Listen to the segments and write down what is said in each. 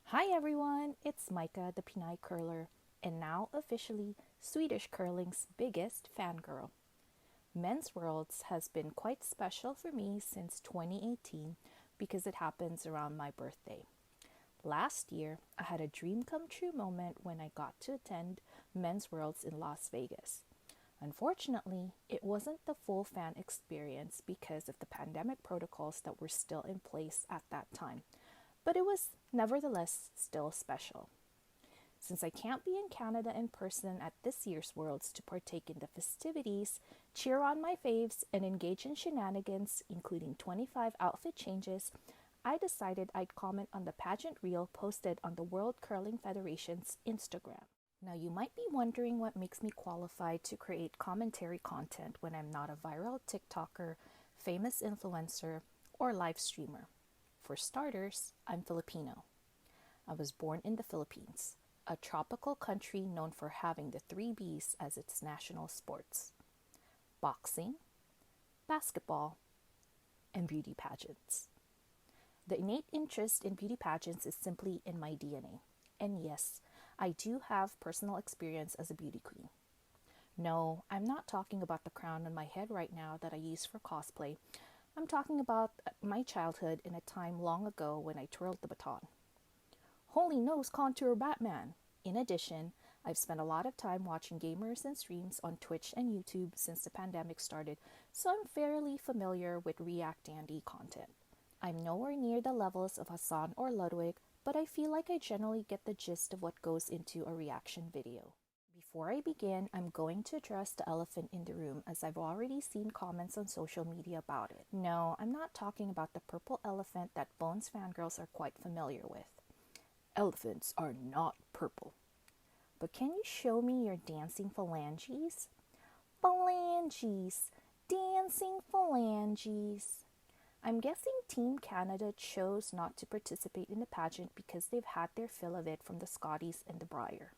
Hi everyone, it's Micah the Pinay Curler, and now officially Swedish curling's biggest fangirl. Men's Worlds has been quite special for me since 2018 because it happens around my birthday. Last year, I had a dream come true moment when I got to attend Men's Worlds in Las Vegas. Unfortunately, it wasn't the full fan experience because of the pandemic protocols that were still in place at that time, but it was nevertheless still special. Since I can't be in Canada in person at this year's Worlds to partake in the festivities, cheer on my faves, and engage in shenanigans, including 25 outfit changes, I decided I'd comment on the pageant reel posted on the World Curling Federation's Instagram. Now, you might be wondering what makes me qualified to create commentary content when I'm not a viral TikToker, famous influencer, or live streamer. For starters, I'm Filipino. I was born in the Philippines, a tropical country known for having the three B's as its national sports: boxing, basketball, and beauty pageants. The innate interest in beauty pageants is simply in my DNA. And yes, I do have personal experience as a beauty queen. No, I'm not talking about the crown on my head right now that I use for cosplay. I'm talking about my childhood in a time long ago when I twirled the baton. Holy nose contour Batman! In addition, I've spent a lot of time watching gamers and streams on Twitch and YouTube since the pandemic started, so I'm fairly familiar with React Dandy content. I'm nowhere near the levels of Hassan or Ludwig, but I feel like I generally get the gist of what goes into a reaction video. Before I begin, I'm going to address the elephant in the room as I've already seen comments on social media about it. No, I'm not talking about the purple elephant that Bones fangirls are quite familiar with. Elephants are not purple. But can you show me your dancing phalanges? Phalanges! Dancing phalanges! I'm guessing Team Canada chose not to participate in the pageant because they've had their fill of it from the Scotties and the Briar.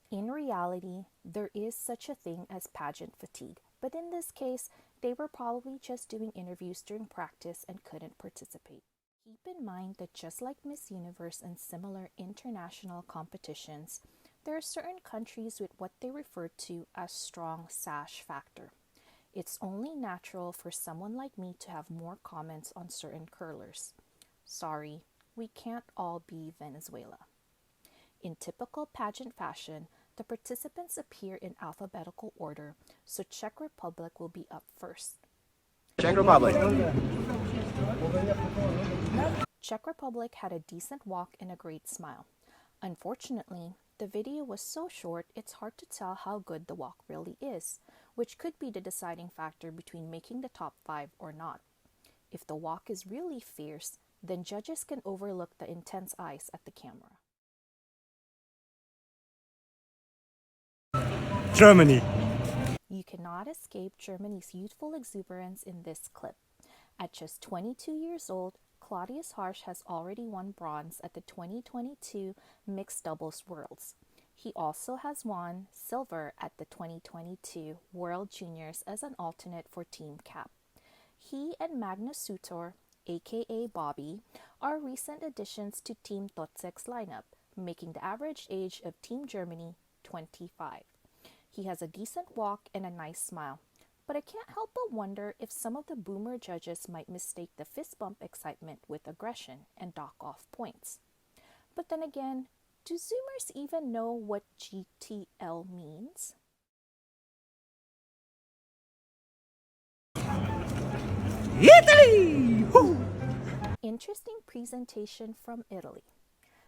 In reality, there is such a thing as pageant fatigue, but in this case, they were probably just doing interviews during practice and couldn't participate. Keep in mind that just like Miss Universe and similar international competitions, there are certain countries with what they refer to as strong sash factor. It's only natural for someone like me to have more comments on certain curlers. Sorry, we can't all be Venezuela. In typical pageant fashion, the participants appear in alphabetical order, so Czech Republic will be up first. Czech Republic. Czech Republic had a decent walk and a great smile. Unfortunately, the video was so short it's hard to tell how good the walk really is, which could be the deciding factor between making the top 5 or not. If the walk is really fierce, then judges can overlook the intense eyes at the camera. Germany. You cannot escape Germany's youthful exuberance in this clip. At just 22 years old, Claudius Harsch has already won bronze at the 2022 Mixed Doubles Worlds. He also has won silver at the 2022 World Juniors as an alternate for Team Cap. He and Magnus Sutor, aka Bobby, are recent additions to Team Totsek's lineup, making the average age of Team Germany 25. He has a decent walk and a nice smile, but I can't help but wonder if some of the boomer judges might mistake the fist bump excitement with aggression and dock off points. But then again, do Zoomers even know what GTL means? Italy! Woo! Interesting presentation from Italy.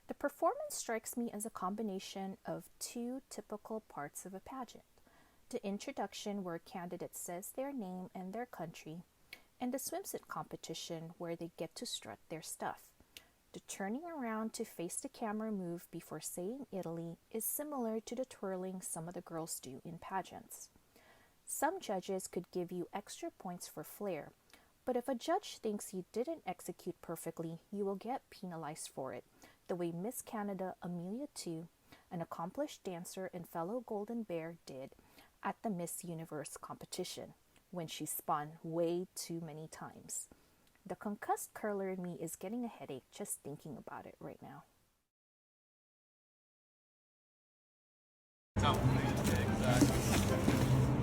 The performance strikes me as a combination of two typical parts of a pageant: the introduction, where a candidate says their name and their country, and the swimsuit competition, where they get to strut their stuff. The turning around to face the camera move before saying Italy is similar to the twirling some of the girls do in pageants. Some judges could give you extra points for flair, but if a judge thinks you didn't execute perfectly, you will get penalized for it, the way Miss Canada Amelia Tu, an accomplished dancer and fellow Golden Bear, did at the Miss Universe competition when she spun way too many times. The concussed curler in me is getting a headache just thinking about it right now.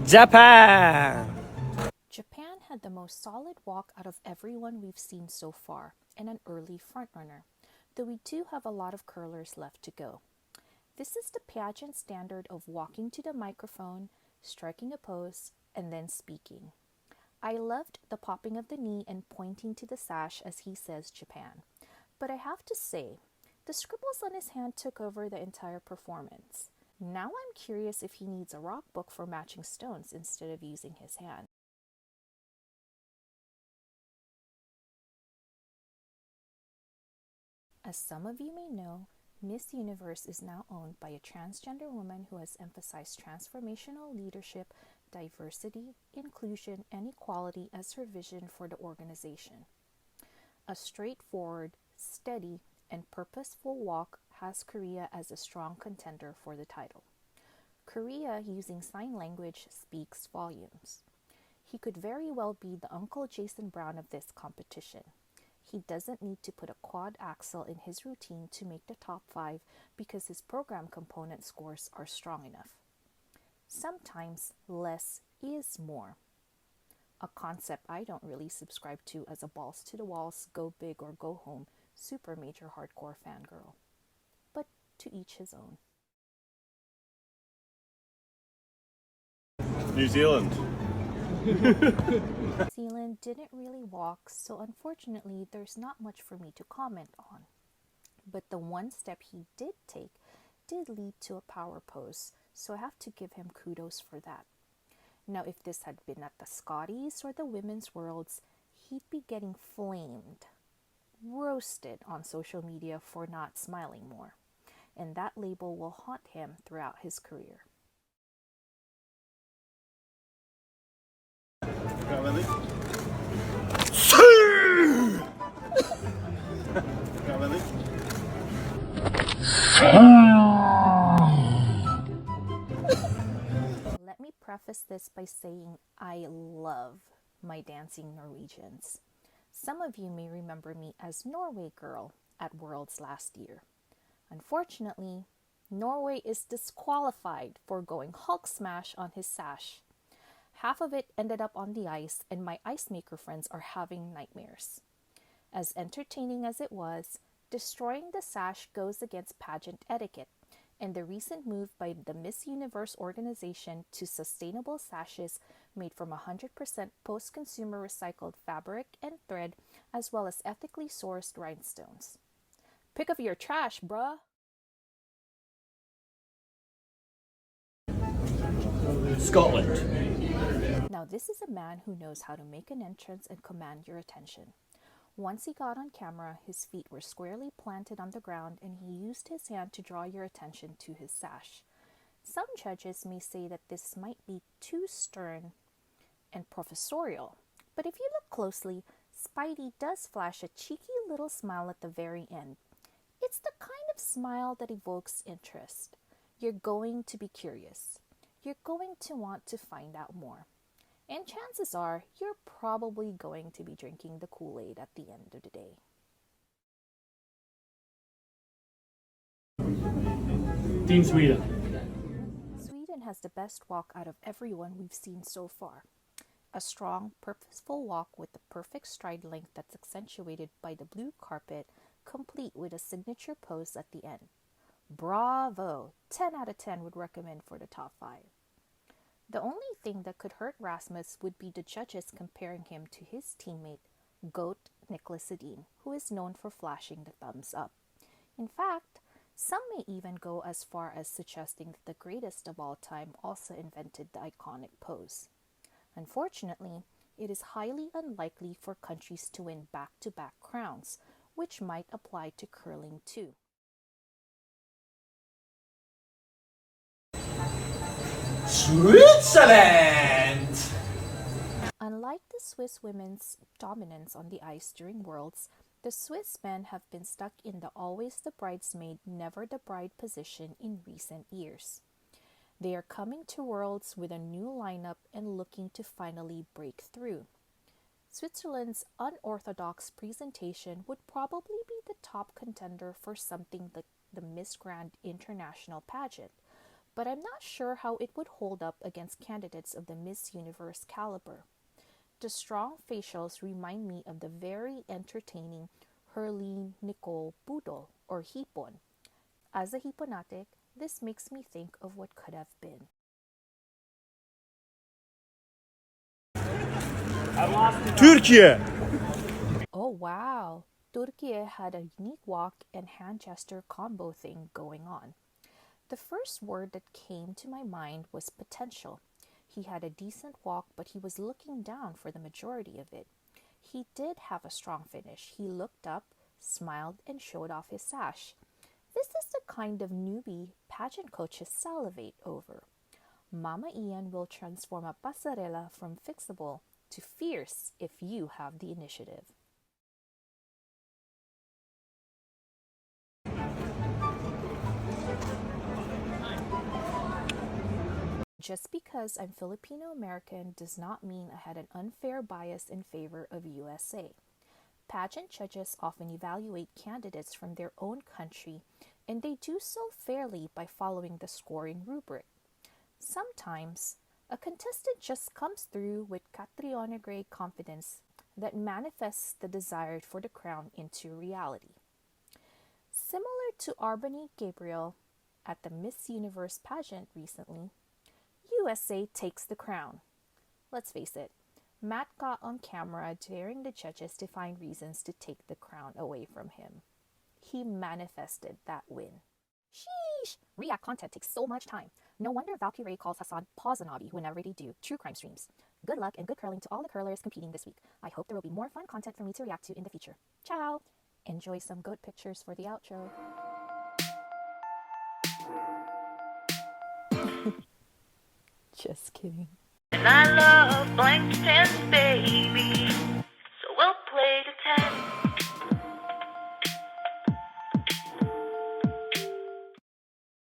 Japan! Japan had the most solid walk out of everyone we've seen so far, and an early frontrunner, though we do have a lot of curlers left to go. This is the pageant standard of walking to the microphone, striking a pose, and then speaking. I loved the popping of the knee and pointing to the sash as he says Japan. But I have to say, the scribbles on his hand took over the entire performance. Now I'm curious if he needs a rock book for matching stones instead of using his hand. As some of you may know, Miss Universe is now owned by a transgender woman who has emphasized transformational leadership, diversity, inclusion, and equality as her vision for the organization. A straightforward, steady, and purposeful walk has Korea as a strong contender for the title. Korea using sign language speaks volumes. He could very well be the Uncle Jason Brown of this competition. He doesn't need to put a quad axel in his routine to make the top 5 because his program component scores are strong enough. Sometimes less is more. A concept I don't really subscribe to as a balls to the walls, go big or go home, super major hardcore fangirl. But to each his own. New Zealand. New Zealand didn't really walk, so unfortunately there's not much for me to comment on. But the one step he did take did lead to a power pose, so I have to give him kudos for that. Now, if this had been at the Scotties or the Women's Worlds, he'd be getting flamed, roasted on social media for not smiling more, and that label will haunt him throughout his career. Let me preface this by saying I love my dancing Norwegians. Some of you may remember me as Norway Girl at Worlds last year. Unfortunately, Norway is disqualified for going Hulk smash on his sash. Half of it ended up on the ice, and my ice maker friends are having nightmares. As entertaining as it was, destroying the sash goes against pageant etiquette, and the recent move by the Miss Universe organization to sustainable sashes made from 100% post-consumer recycled fabric and thread, as well as ethically sourced rhinestones. Pick up your trash, bruh! Scotland. Now this is a man who knows how to make an entrance and command your attention. Once he got on camera, his feet were squarely planted on the ground and he used his hand to draw your attention to his sash. Some judges may say that this might be too stern and professorial, but if you look closely, Spidey does flash a cheeky little smile at the very end. It's the kind of smile that evokes interest. You're going to be curious. You're going to want to find out more. And chances are, you're probably going to be drinking the Kool-Aid at the end of the day. Team Sweden. Sweden has the best walk out of everyone we've seen so far. A strong, purposeful walk with the perfect stride length that's accentuated by the blue carpet, complete with a signature pose at the end. Bravo! 10 out of 10 would recommend for the top 5. The only thing that could hurt Rasmus would be the judges comparing him to his teammate, GOAT Nicholas Edin, who is known for flashing the thumbs up. In fact, some may even go as far as suggesting that the greatest of all time also invented the iconic pose. Unfortunately, it is highly unlikely for countries to win back-to-back crowns, which might apply to curling too. Switzerland! Unlike the Swiss women's dominance on the ice during Worlds, the Swiss men have been stuck in the always the bridesmaid, never the bride position in recent years. They are coming to Worlds with a new lineup and looking to finally break through. Switzerland's unorthodox presentation would probably be the top contender for something like the Miss Grand International pageant, but I'm not sure how it would hold up against candidates of the Miss Universe caliber. The strong facials remind me of the very entertaining Hurley Nicole Budol or Hipon. As a Hiponatic, this makes me think of what could have been. Türkiye. Oh wow! Turkey had a unique walk and hand gesture combo thing going on. The first word that came to my mind was potential. He had a decent walk, but he was looking down for the majority of it. He did have a strong finish. He looked up, smiled, and showed off his sash. This is the kind of newbie pageant coaches salivate over. Mama Ian will transform a pasarela from fixable to fierce if you have the initiative. Just because I'm Filipino American does not mean I had an unfair bias in favor of USA. Pageant judges often evaluate candidates from their own country, and they do so fairly by following the scoring rubric. Sometimes, a contestant just comes through with Catriona Gray confidence that manifests the desire for the crown into reality. Similar to Arbany Gabriel at the Miss Universe pageant recently, USA takes the crown. Let's face it, Matt got on camera daring the judges to find reasons to take the crown away from him. He manifested that win. Sheesh! React content takes so much time. No wonder Valkyrie calls Hassan Pazanabi whenever they do true crime streams. Good luck and good curling to all the curlers competing this week. I hope there will be more fun content for me to react to in the future. Ciao! Enjoy some goat pictures for the outro. Just kidding. And I love blank pens, baby.